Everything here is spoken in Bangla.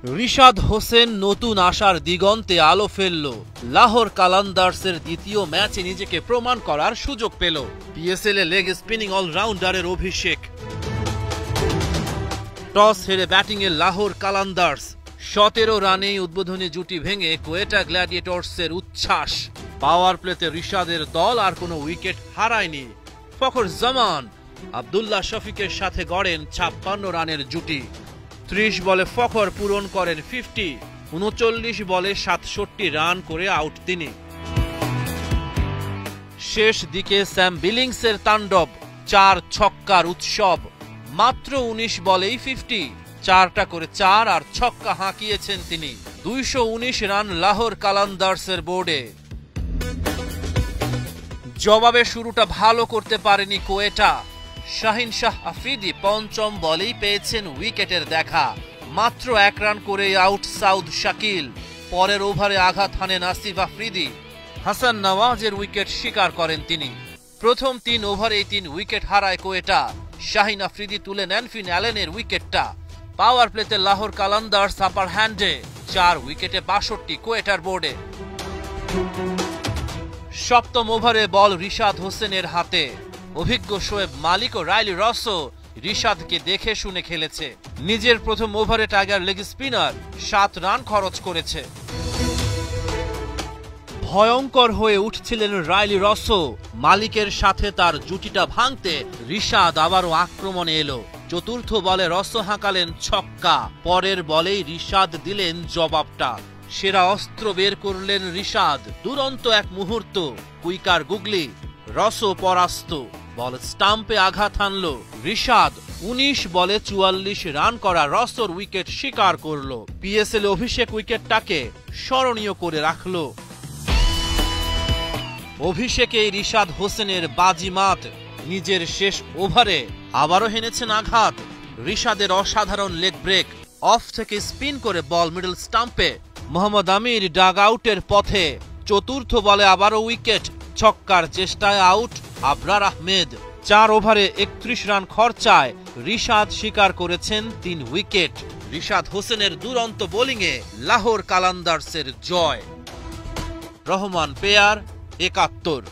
রিশাদ হোসেন নতুন আশার দিগন্তে আলো ফেলল। লাহোর কালান্দার্সের দ্বিতীয় ম্যাচে নিজেকে প্রমাণ করার সুযোগ পেল। পিএসএল এ লেগ স্পিনিং অলরাউন্ডারের অভিষেক। টস হেরে ব্যাটিংয়ে লাহোর কালান্দার্স। 17 রানেই উদ্বোধনী জুটি ভেঙে কোয়েটা গ্ল্যাডিয়েটর্সের উচ্ছ্বাস। পাওয়ার প্লেতে রিশাদের দল আর কোনো উইকেট হারায়নি। ফখর জামান আব্দুল্লাহ শফিকের সাথে গড়েন 56 রানের জুটি। 30 বলে ফখর পূরণ করেন 50। 39 বলে 67 রান করে আউট তিনি। শেষ দিকে স্যাম বিলিংসের তাণ্ডব, 4 ছক্কার উৎসব। মাত্র 19 বলেই 50, 4টা করে 4 আর ছক্কা হাঁকিয়েছেন তিনি। 219 রান লাহোর কালান্দার্সের বোর্ডে। জবাবে শুরুটা ভালো করতে পারেনি কোয়েটা। শাহিন শাহ আফ্রিদি পঞ্চম বলেই পেয়েছেন উইকেটের দেখা। মাত্র 1 রান করে আউট সাউদ শাকিল। পরের ওভারে আঘাত হানেন আসিফ আফ্রিদি। হাসান নওয়াজের উইকেট শিকার করেন তিনি। প্রথম 3 ওভারেই 3 উইকেট হারায় কোয়েটা। শাহিন আফ্রিদি তুলে নেন ফিন অ্যালেনের উইকেটটা। পাওয়ার প্লেতে লাহোর কালান্দার্স আপার হ্যান্ডে। 4 উইকেটে 62 কোয়েটার বোর্ডে। সপ্তম ওভারে বল রিশাদ হোসেনের হাতে। অভিজ্ঞ শোয়েব মালিক ও রাইলি রসো রিশাদকে দেখে শুনে খেলেছে। নিজের প্রথম ওভারে টাইগার লেগ স্পিনার 7 রান খরচ করেছে। ভয়ঙ্কর হয়ে উঠছিলেন রাইলি রসো। মালিকের সাথে তার জুটিটা ভাঙতে রিশাদ আবারও আক্রমণে এলো। চতুর্থ বলে রসো হাঁকালেন ছক্কা। পরের বলেই রিশাদ দিলেন জবাবটা। সেরা অস্ত্র বের করলেন রিশাদ। দুরন্ত এক মুহূর্ত, কুইকার গুগলি। রসো পরাস্ত। বল স্টাম্পে আঘাত হানল রিশাদ। 19 বলে 44 রান করা রসোর উইকেট শিকার করল। পিএসএল অভিষেক উইকেটটাকে স্মরণীয় করে রাখল। অভিষেকেই রিশাদ হোসেনের বাজিমাত। নিজের শেষ ওভারে আবারও হেনেছেন আঘাত। রিশাদের অসাধারণ লেগ ব্রেক। অফ থেকে স্পিন করে বল মিডল স্টাম্পে। মোহাম্মদ আমির ডাগ আউটের পথে। চতুর্থ বলে আবারও উইকেট। ছক্কার চেষ্টায় আউট আবরার আহমেদ। 4 ওভারে 31 রান খরচায় রিশাদ শিকার করেছেন 3 উইকেট। রিশাদ হোসেনের দুরন্ত বোলিংয়ে লাহোর কালান্দার্সের জয়। রহমান পেয়ার 71।